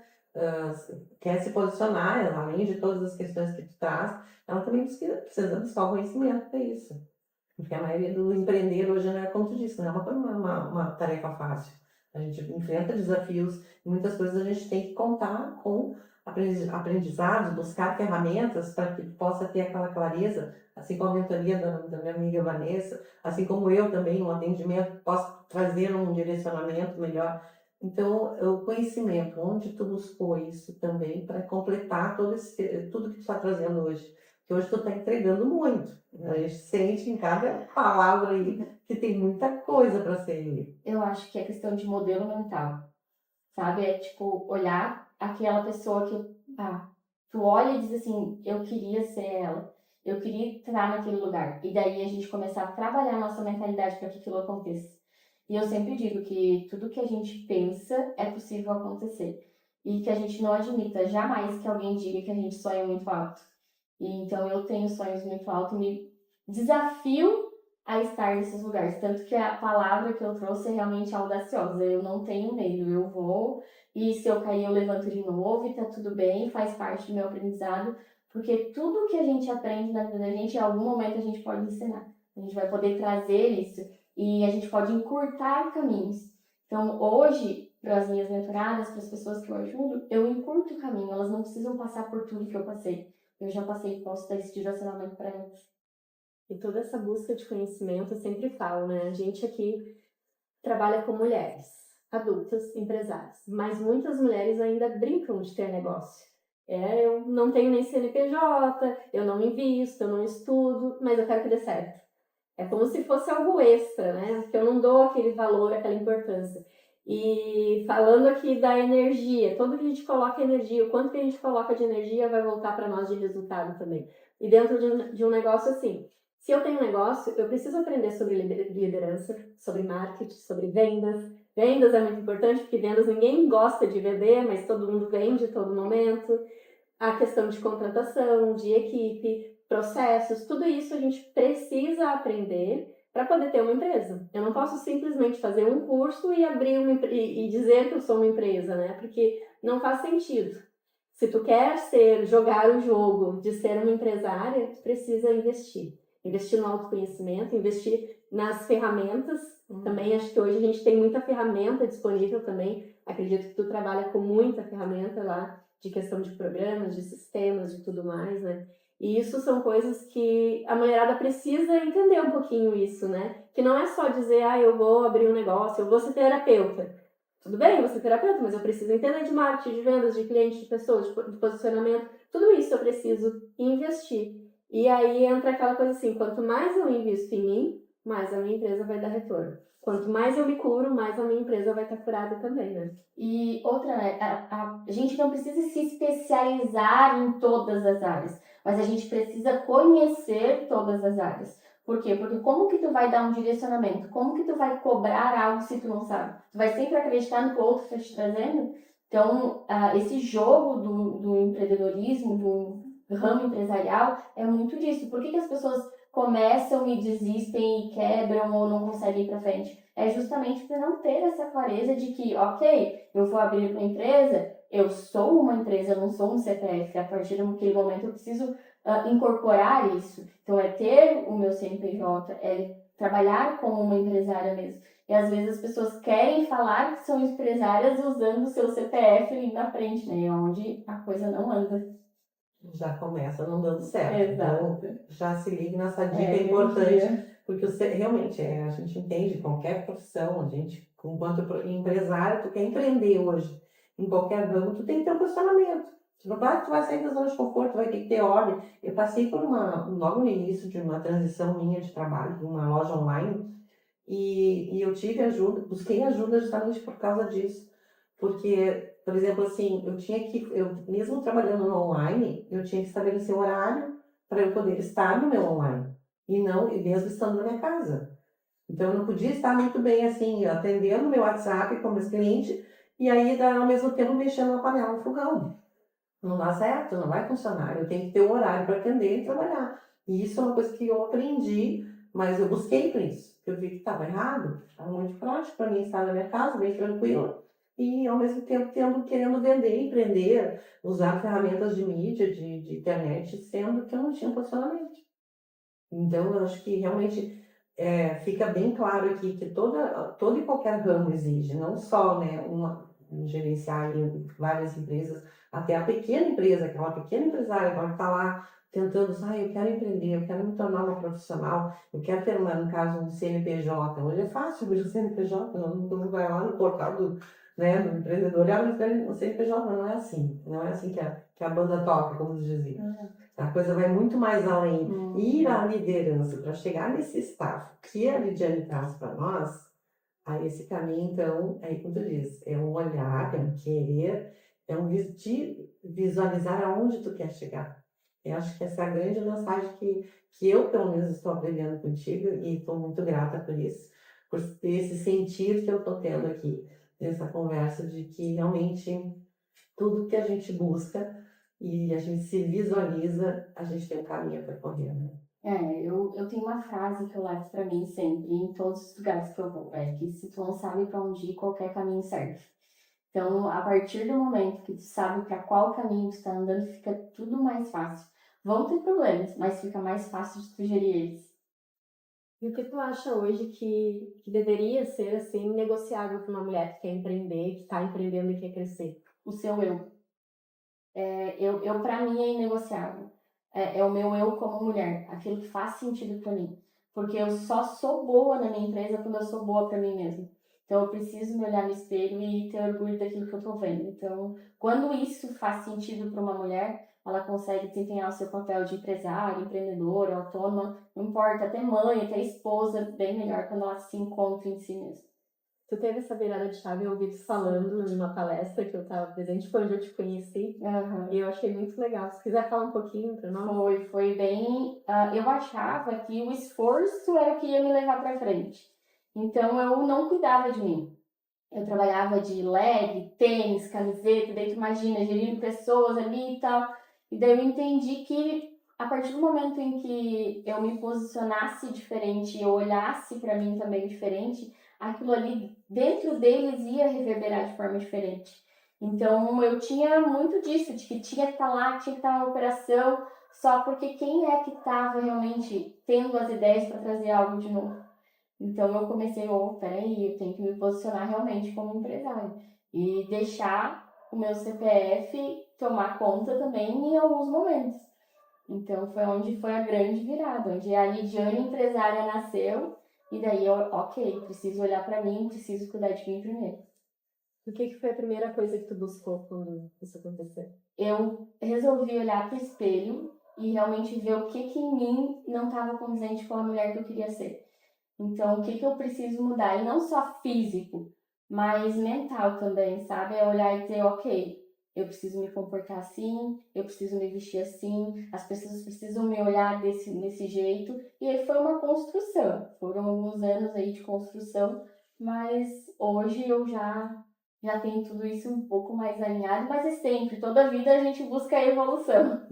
quer se posicionar, além de todas as questões que tu traz, ela também precisa buscar o conhecimento para isso. Porque a maioria do empreender hoje, não é como tu disse, não é uma tarefa fácil. A gente enfrenta desafios e muitas coisas a gente tem que contar com aprendizados, buscar ferramentas para que possa ter aquela clareza, assim como a mentoria da minha amiga Vanessa, assim como eu também, um atendimento, posso trazer um direcionamento melhor. Então, o conhecimento, onde tu buscou isso também para completar tudo que tu está trazendo hoje. Que hoje tu está entregando muito. A gente sente em cada palavra aí que tem muita coisa para ser. Eu acho que é questão de modelo mental, sabe? É tipo, olhar aquela pessoa que, tu olha e diz assim, eu queria ser ela, eu queria estar naquele lugar. E daí a gente começar a trabalhar a nossa mentalidade para que aquilo aconteça. E eu sempre digo que tudo que a gente pensa é possível acontecer. E que a gente não admita jamais que alguém diga que a gente sonha muito alto. E então eu tenho sonhos muito altos, me desafio a estar nesses lugares. Tanto que a palavra que eu trouxe é realmente audaciosa. Eu não tenho medo, eu vou. E se eu cair, eu levanto de novo e tá tudo bem, faz parte do meu aprendizado. Porque tudo que a gente aprende na vida da gente, em algum momento a gente pode ensinar. A gente vai poder trazer isso e a gente pode encurtar caminhos. Então, hoje, para as minhas mentoradas, para as pessoas que eu ajudo, eu encurto o caminho. Elas não precisam passar por tudo que eu passei. Eu já passei e posso dar esse direcionamento para elas. E toda essa busca de conhecimento, eu sempre falo, né? A gente aqui trabalha com mulheres, adultas, empresárias, mas muitas mulheres ainda brincam de ter negócio. Eu não tenho nem CNPJ, eu não invisto, eu não estudo, mas eu quero que dê certo. É como se fosse algo extra, né? Porque eu não dou aquele valor, aquela importância. E falando aqui da energia, tudo que a gente coloca energia, o quanto que a gente coloca de energia vai voltar para nós de resultado também. E dentro de um negócio assim, se eu tenho um negócio, eu preciso aprender sobre liderança, sobre marketing, sobre vendas. Vendas é muito importante, porque vendas ninguém gosta de vender, mas todo mundo vende a todo momento. A questão de contratação, de equipe, processos, tudo isso a gente precisa aprender para poder ter uma empresa. Eu não posso simplesmente fazer um curso e abrir e dizer que eu sou uma empresa, né? Porque não faz sentido. Se tu quer jogar o jogo de ser uma empresária, tu precisa investir. Investir no autoconhecimento, investir nas ferramentas. Também acho que hoje a gente tem muita ferramenta disponível também. Acredito que tu trabalha com muita ferramenta lá de questão de programas, de sistemas, de tudo mais, né? E isso são coisas que a mulherada precisa entender um pouquinho isso, né? Que não é só dizer, eu vou abrir um negócio, eu vou ser terapeuta. Tudo bem, eu vou ser terapeuta, mas eu preciso entender de marketing, de vendas, de clientes, de pessoas, de posicionamento. Tudo isso eu preciso investir. E aí entra aquela coisa assim, quanto mais eu invisto em mim, mais a minha empresa vai dar retorno. Quanto mais eu me curo, mais a minha empresa vai estar curada também, né? E outra, né, a gente não precisa se especializar em todas as áreas, mas a gente precisa conhecer todas as áreas. Por quê? Porque como que tu vai dar um direcionamento? Como que tu vai cobrar algo se tu não sabe? Tu vai sempre acreditar no que o outro está te trazendo? Então, esse jogo do empreendedorismo, do ramo empresarial, é muito disso. Por que que as pessoas começam e desistem e quebram ou não conseguem ir para frente? É justamente por não ter essa clareza de que, ok, eu vou abrir uma empresa, eu sou uma empresa, eu não sou um CPF. A partir daquele momento eu preciso incorporar isso. Então é ter o meu CNPJ, é trabalhar como uma empresária mesmo. E às vezes as pessoas querem falar que são empresárias usando o seu CPF ali na frente, né? Onde a coisa não anda. Já começa não dando certo. Exato. Então, já se ligue nessa dica importante, Energia. porque realmente a gente entende qualquer profissão, a gente, enquanto empresário, tu quer empreender hoje em qualquer ramo, tu tem que ter um posicionamento. Tu vai sair da zona de conforto, vai ter que ter ordem. Eu passei por logo no início de uma transição minha de trabalho, de uma loja online, e eu tive ajuda, busquei ajuda justamente por causa disso. Porque, por exemplo, assim, mesmo trabalhando no online, eu tinha que estabelecer um horário para eu poder estar no meu online. E mesmo estando na minha casa. Então, eu não podia estar muito bem, assim, atendendo meu WhatsApp com meus clientes e aí, ao mesmo tempo, mexendo na panela no fogão. Não dá certo, não vai funcionar. Eu tenho que ter um horário para atender e trabalhar. E isso é uma coisa que eu aprendi, mas eu busquei por isso. Eu vi que estava errado, estava muito prático para mim estar na minha casa, bem tranquila, e ao mesmo tempo querendo vender, empreender, usar ferramentas de mídia, de internet, sendo que eu não tinha posicionamento. Então, eu acho que realmente fica bem claro aqui que todo e qualquer ramo exige, não só, né, gerenciar em várias empresas, até a pequena empresa, aquela pequena empresária que está lá tentando, eu quero empreender, eu quero me tornar uma profissional, eu quero ter, no caso, um CNPJ. Hoje é fácil abrir o CNPJ, todo mundo vai lá no portal do empreendedor e abre o CNPJ, mas não é assim. Não é assim que a banda toca, como dizia. A coisa vai muito mais além. Ir à liderança para chegar nesse staff que a Lidiane traz para nós, aí esse caminho, então, aí como tu diz, é um olhar, é um querer, é um visualizar aonde tu quer chegar. Eu acho que essa é a grande mensagem que eu, pelo menos, estou aprendendo contigo e estou muito grata por isso, por ter esse sentir que eu estou tendo aqui, nessa conversa de que realmente tudo que a gente busca e a gente se visualiza, a gente tem um caminho a percorrer, né? Eu tenho uma frase que eu levo pra mim sempre, em todos os lugares que eu vou, que se tu não sabe pra onde ir, qualquer caminho serve. Então, a partir do momento que tu sabe para qual caminho tu tá andando, fica tudo mais fácil. Vão ter problemas, mas fica mais fácil de tu gerir eles. E o que tu acha hoje que deveria ser, assim, negociável para uma mulher que quer empreender, que está empreendendo e quer crescer? O seu eu. Eu para mim é inegociável. É o meu eu como mulher, aquilo que faz sentido para mim. Porque eu só sou boa na minha empresa quando eu sou boa para mim mesma. Então eu preciso me olhar no espelho e ter orgulho daquilo que eu tô vendo. Então, quando isso faz sentido para uma mulher, ela consegue desempenhar o seu papel de empresária, empreendedora, autônoma, não importa, até mãe, até esposa, bem melhor quando ela se encontra em si mesma. Tu teve essa virada de chave, eu ouvi tu falando numa palestra que eu estava presente, foi onde eu te conheci, Aham. e eu achei muito legal. Se quiser falar um pouquinho para nós. Foi bem. Eu achava que o esforço era o que ia me levar para frente. Então eu não cuidava de mim. Eu trabalhava de leg, tênis, camiseta, daí tu imagina, gerindo pessoas ali e tal. E daí eu entendi que a partir do momento em que eu me posicionasse diferente, eu olhasse para mim também diferente, aquilo ali dentro deles ia reverberar de forma diferente. Então eu tinha muito disso, de que tinha que estar lá, tinha que estar na operação, só porque quem é que estava realmente tendo as ideias para trazer algo de novo? Então eu comecei, peraí, eu tenho que me posicionar realmente como empresário e deixar o meu CPF tomar conta também em alguns momentos. Então foi onde foi a grande virada, onde a Lidiane empresária nasceu e daí eu, ok, preciso olhar para mim, preciso cuidar de mim primeiro. O que foi a primeira coisa que tu buscou quando isso aconteceu? Eu resolvi olhar para o espelho e realmente ver o que em mim não estava condizente com a mulher que eu queria ser. Então, o que eu preciso mudar? E não só físico, mas mental também, sabe? É olhar e dizer, ok, eu preciso me comportar assim, eu preciso me vestir assim, as pessoas precisam me olhar nesse jeito. E aí foi uma construção. Foram alguns anos aí de construção, mas hoje eu já tenho tudo isso um pouco mais alinhado, mas é sempre, toda vida a gente busca a evolução.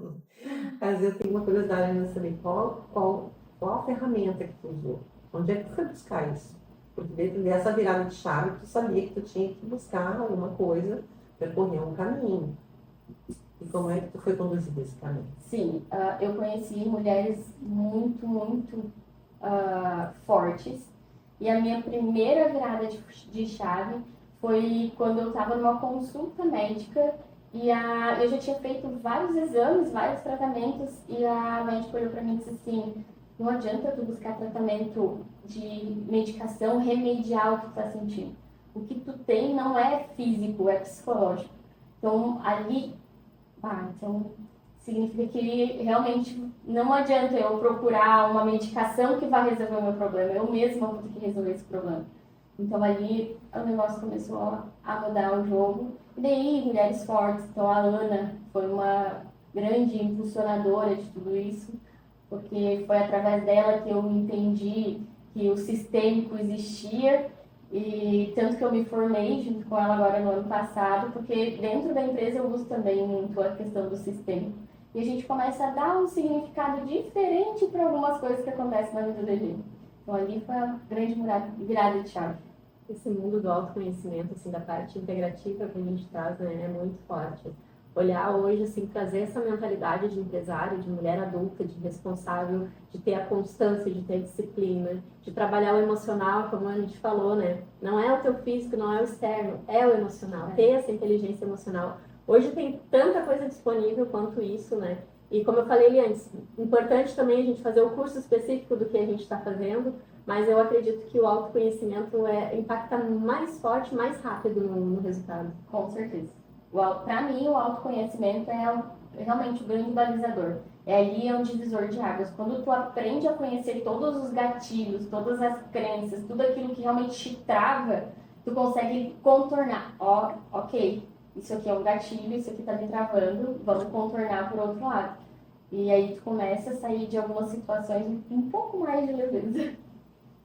Mas eu tenho uma curiosidade ainda saber qual a ferramenta que tu usou? Onde é que tu foi buscar isso? Porque dentro dessa virada de chave, tu sabia que tu tinha que buscar alguma coisa, percorrer um caminho. E como é que tu foi conduzido esse caminho? Sim, eu conheci mulheres muito fortes. E a minha primeira virada de chave foi quando eu estava numa consulta médica e eu já tinha feito vários exames, vários tratamentos e a médica olhou para mim e disse assim, não adianta tu buscar tratamento de medicação remediar o que tu tá sentindo. O que tu tem não é físico, é psicológico. Então, ali, então significa que realmente não adianta eu procurar uma medicação que vai resolver o meu problema. Eu mesma vou ter que resolver esse problema. Então ali o negócio começou a mudar o jogo. E daí, mulheres fortes. Então a Ana foi uma grande impulsionadora de tudo isso, porque foi através dela que eu entendi que o sistêmico existia e tanto que eu me formei junto com ela agora no ano passado, porque dentro da empresa eu uso também muito a questão do sistêmico. E a gente começa a dar um significado diferente para algumas coisas que acontecem na vida da gente. Então ali foi a grande virada de chave. Esse mundo do autoconhecimento, assim, da parte integrativa que a gente traz, né, é muito forte. Olhar hoje, assim, trazer essa mentalidade de empresário, de mulher adulta, de responsável, de ter a constância, de ter a disciplina, de trabalhar o emocional, como a gente falou, né? Não é o teu físico, não é o externo, é o emocional, ter essa inteligência emocional. Hoje tem tanta coisa disponível quanto isso, né? E como eu falei ali antes, importante também a gente fazer o curso específico do que a gente está fazendo, mas eu acredito que o autoconhecimento impacta mais forte, mais rápido no resultado. Com certeza. Para mim, o autoconhecimento é realmente o grande balizador. É ali é um divisor de águas. Quando tu aprende a conhecer todos os gatilhos, todas as crenças, tudo aquilo que realmente te trava, tu consegue contornar. Ok, isso aqui é um gatilho, isso aqui tá me travando, vamos contornar por outro lado. E aí tu começa a sair de algumas situações um pouco mais de leveza.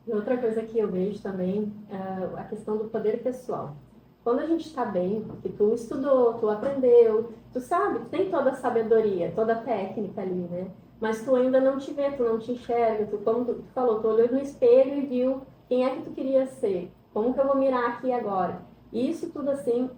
E outra coisa que eu vejo também é a questão do poder pessoal. Quando a gente está bem, que tu estudou, tu aprendeu, tu sabe, tu tem toda a sabedoria, toda a técnica ali, né? Mas tu ainda não te vê, tu não te enxerga, como tu falou, tu olhou no espelho e viu quem é que tu queria ser, como que eu vou mirar aqui agora. E isso tudo assim,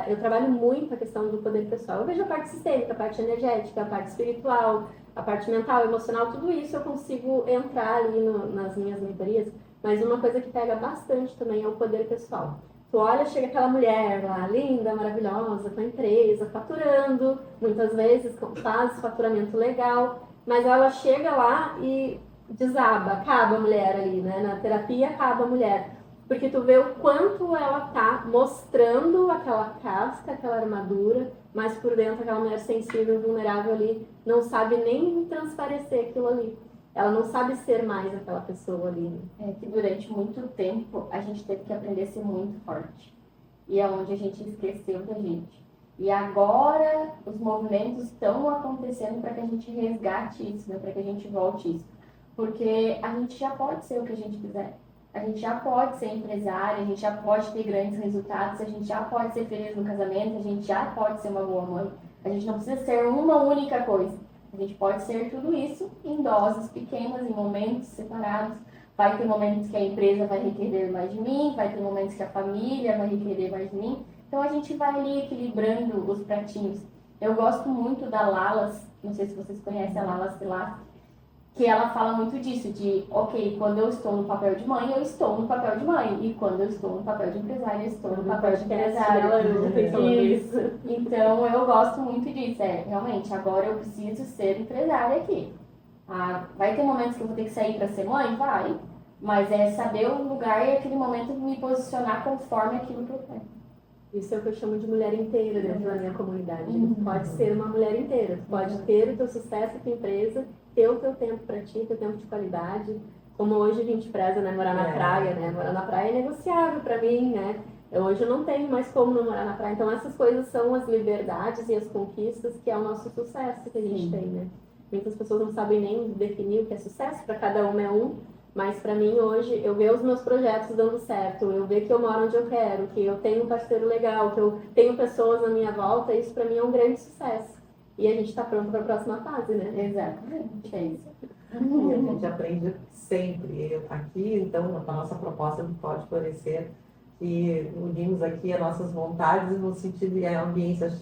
eu trabalho muito a questão do poder pessoal. Eu vejo a parte sistêmica, a parte energética, a parte espiritual, a parte mental, emocional, tudo isso eu consigo entrar ali nas minhas mentorias, mas uma coisa que pega bastante também é o poder pessoal. Tu olha, chega aquela mulher lá, linda, maravilhosa, com a empresa, faturando, muitas vezes faz faturamento legal, mas ela chega lá e desaba, acaba a mulher ali, né? Na terapia acaba a mulher. Porque tu vê o quanto ela tá mostrando aquela casca, aquela armadura, mas por dentro aquela mulher sensível, vulnerável ali, não sabe nem transparecer aquilo ali. ela não sabe ser mais aquela pessoa ali, né? É que durante muito tempo a gente teve que aprender a ser muito forte. E é onde a gente esqueceu da gente. E agora os movimentos estão acontecendo para que a gente resgate isso, né? Para que a gente volte isso. Porque a gente já pode ser o que a gente quiser. A gente já pode ser empresária, a gente já pode ter grandes resultados, a gente já pode ser feliz no casamento, a gente já pode ser uma boa mãe. A gente não precisa ser uma única coisa. A gente pode ser tudo isso em doses pequenas, em momentos separados. Vai ter momentos que a empresa vai requerer mais de mim, vai ter momentos que a família vai requerer mais de mim. Então a gente vai ali equilibrando os pratinhos. Eu gosto muito da Lalas, não sei se vocês conhecem a Lalas Pilar, que ela fala muito disso, de, ok, quando eu estou no papel de mãe, eu estou no papel de mãe. E quando eu estou no papel de empresária, eu estou no papel de empresária. Isso. Então eu gosto muito disso. Realmente, agora eu preciso ser empresária aqui. Vai ter momentos que eu vou ter que sair para ser mãe? Vai. Mas é saber o lugar e aquele momento me posicionar conforme aquilo que eu quero. Isso é o que eu chamo de mulher inteira dentro da minha comunidade. Tu pode ser uma mulher inteira. Tu pode ter o teu sucesso, a tua empresa, ter o teu tempo para ti, teu tempo de qualidade. Como hoje a gente preza, né? Morar na praia, né? Morar na praia é negociável para mim, né? Hoje eu não tenho mais como não morar na praia. Então essas coisas são as liberdades e as conquistas que é o nosso sucesso que a gente tem, né? Muitas pessoas não sabem nem definir o que é sucesso, para cada uma é um. Mas para mim hoje, eu ver os meus projetos dando certo, eu ver que eu moro onde eu quero, que eu tenho um parceiro legal, que eu tenho pessoas na minha volta, isso para mim é um grande sucesso. E a gente está pronto para a próxima fase, né? Exatamente, é isso. E a gente aprende sempre. Aqui, então, a nossa proposta do Pode Florescer, que unimos aqui as nossas vontades no sentido de ambiência,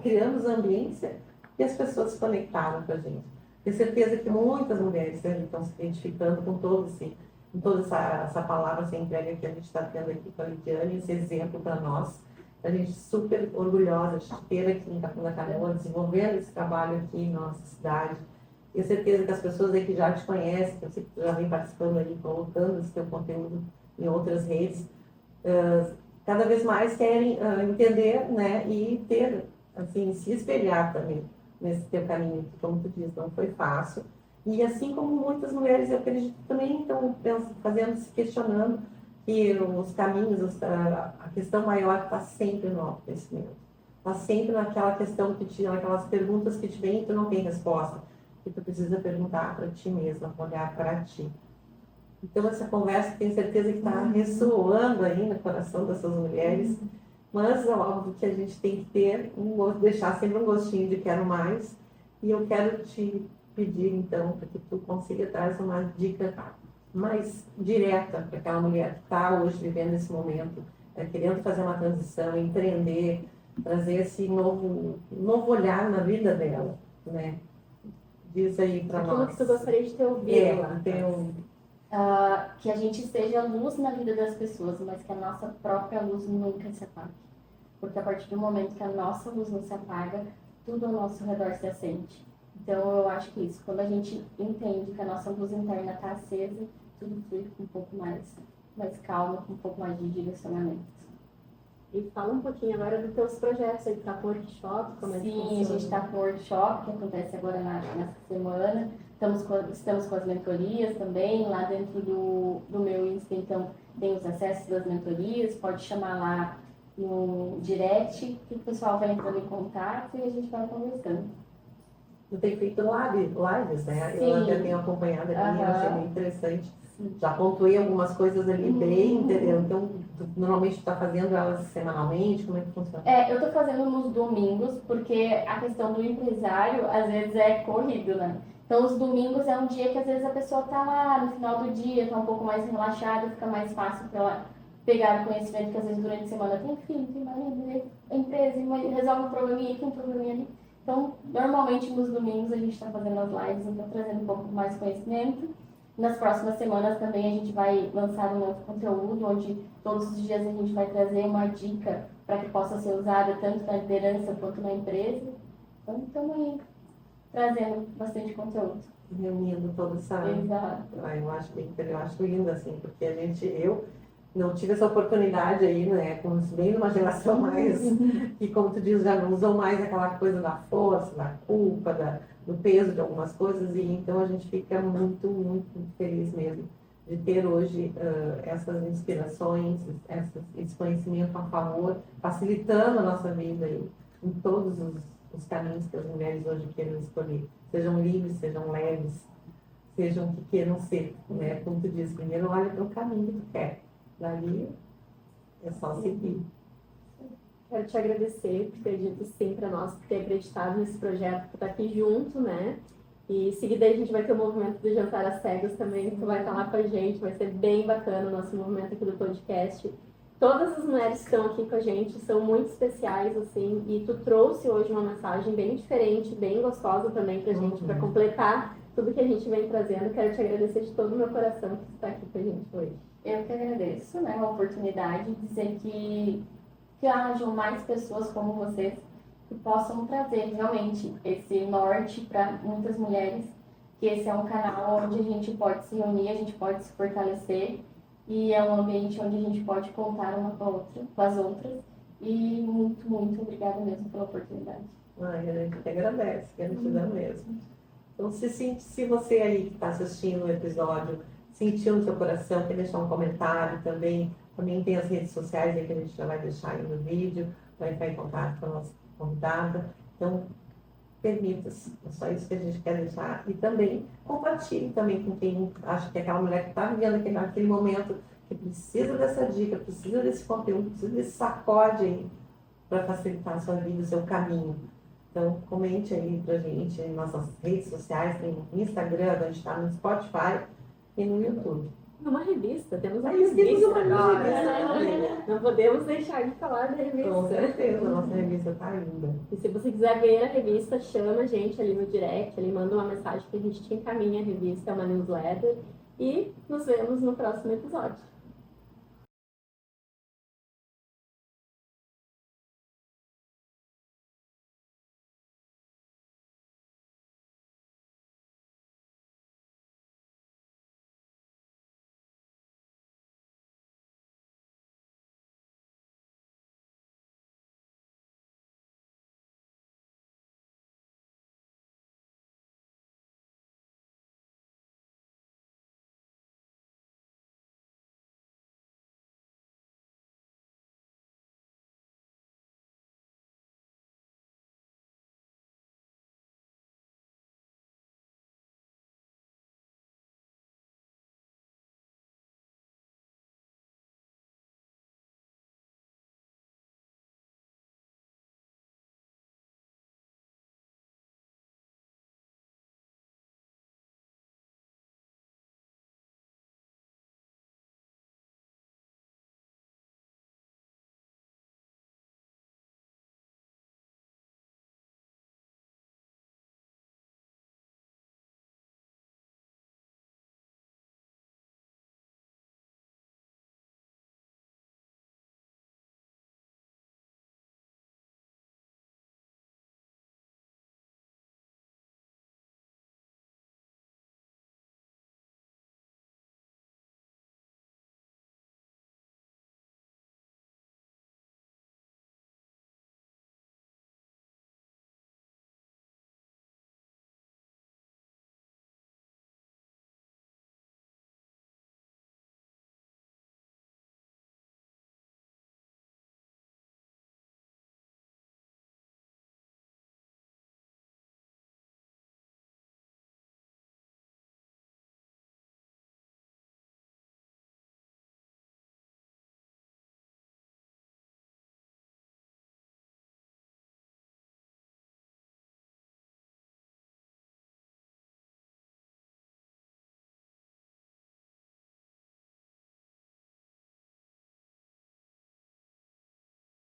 criamos ambiência e as pessoas se conectaram com a gente. Tenho certeza que muitas mulheres estão se identificando com toda essa palavra, essa entrega que a gente está tendo aqui com a Lidiane, esse exemplo para nós. A gente super orgulhosa de ter aqui em Capão da Canoa, desenvolvendo esse trabalho aqui em nossa cidade. Tenho certeza que as pessoas aí que já te conhecem, que eu sei que tu já vem participando ali, colocando esse teu conteúdo em outras redes, cada vez mais querem entender, né, e ter, assim, se espelhar também nesse teu caminho, que, como tu diz, não foi fácil. E assim como muitas mulheres, eu acredito, também estão fazendo, se questionando que os caminhos, a questão maior está sempre no autoconhecimento. Está sempre naquela questão naquelas perguntas que te vêm e tu não tem resposta. Que tu precisa perguntar para ti mesma, olhar para ti. Então essa conversa, tenho certeza que está ressoando aí no coração dessas mulheres. Mas é óbvio que a gente tem que deixar sempre um gostinho de quero mais. E eu quero te pedir, então, para que tu consiga trazer uma dica mais direta para aquela mulher que está hoje vivendo esse momento, querendo fazer uma transição, empreender, trazer esse novo olhar na vida dela, né? Diz aí para nós. Aquilo que tu gostaria de ter ouvido lá. Que a gente seja luz na vida das pessoas, mas que a nossa própria luz nunca se apague. Porque a partir do momento que a nossa luz não se apaga, tudo ao nosso redor se acende. Então eu acho que isso, quando a gente entende que a nossa luz interna está acesa, tudo flui com um pouco mais calma, com um pouco mais de direcionamento. E fala um pouquinho agora dos teus projetos aí, tá com workshop, como é que funciona? Sim, a gente está com workshop, que acontece agora nessa semana. Estamos com as mentorias também, lá dentro do meu Insta, então tem os acessos das mentorias, pode chamar lá no direct, que o pessoal vai entrando em contato e a gente vai conversando. Tu tem feito lives, né? Sim. Eu até tenho acompanhado ali, eu achei muito interessante. Já pontuei algumas coisas ali bem, entendeu? Então, normalmente tu está fazendo elas semanalmente, como é que funciona? Eu estou fazendo nos domingos, porque a questão do empresário, às vezes, é corrido, né? Então, os domingos é um dia que, às vezes, a pessoa está lá no final do dia, está um pouco mais relaxada, fica mais fácil para ela pegar o conhecimento, que, às vezes, durante a semana tem filho, tem marido, empresa, resolve um probleminha aqui, um probleminha ali. Então, normalmente, nos domingos, a gente está fazendo as lives, então, trazendo um pouco mais conhecimento. Nas próximas semanas também a gente vai lançar um novo conteúdo, onde todos os dias a gente vai trazer uma dica para que possa ser usada tanto na liderança quanto na empresa. Então, estamos aí trazendo bastante conteúdo. Reunindo toda essa... Exato. Eu acho lindo, assim, porque eu não tive essa oportunidade aí, né, como bem numa geração mais, que como tu diz, já não usou mais aquela coisa da força, da culpa, do peso de algumas coisas, e então a gente fica muito, muito, muito feliz mesmo de ter hoje essas inspirações, esse conhecimento a favor, facilitando a nossa vida aí, em todos os caminhos que as mulheres hoje queiram escolher. Sejam livres, sejam leves, sejam o que queiram ser. Né? Como tu diz, primeiro olha para o caminho que tu quer. Dali é só seguir. Quero te agradecer por ter dito sim para nós, por ter acreditado nesse projeto, por estar aqui junto, né? E em seguida a gente vai ter o movimento do Jantar às Cegas também, que tu vai estar lá com a gente, vai ser bem bacana o nosso movimento aqui do podcast. Todas as mulheres que estão aqui com a gente são muito especiais, assim, e tu trouxe hoje uma mensagem bem diferente, bem gostosa também pra gente, para completar tudo que a gente vem trazendo. Quero te agradecer de todo o meu coração que tu está aqui com a gente hoje. Eu que agradeço, né, a oportunidade de dizer que hajam mais pessoas como vocês que possam trazer realmente esse norte para muitas mulheres, que esse é um canal onde a gente pode se reunir, a gente pode se fortalecer, e é um ambiente onde a gente pode contar uma com a outra, com as outras. E muito, muito obrigada mesmo pela oportunidade. Ai, a gente que agradece, gratidão mesmo. Então, se você aí que está assistindo o episódio sentiu no seu coração, quer deixar um comentário também tem as redes sociais aí que a gente já vai deixar aí no vídeo, vai entrar em contato com a nossa convidada. Então, permita-se, é só isso que a gente quer deixar. E também compartilhe também com quem acha que é aquela mulher que está vivendo aquele momento, que precisa dessa dica, precisa desse conteúdo, precisa desse sacode aí para facilitar a sua vida, o seu caminho. Então, comente aí pra gente em nossas redes sociais, tem no Instagram, a gente está no Spotify e no YouTube. Uma revista, temos uma Temos revista uma agora. revista. Não podemos deixar de falar da revista. Com certeza, a nossa revista está linda. E se você quiser ver a revista, chama a gente ali no direct, ali manda uma mensagem que a gente te encaminha a revista, é uma newsletter. E nos vemos no próximo episódio.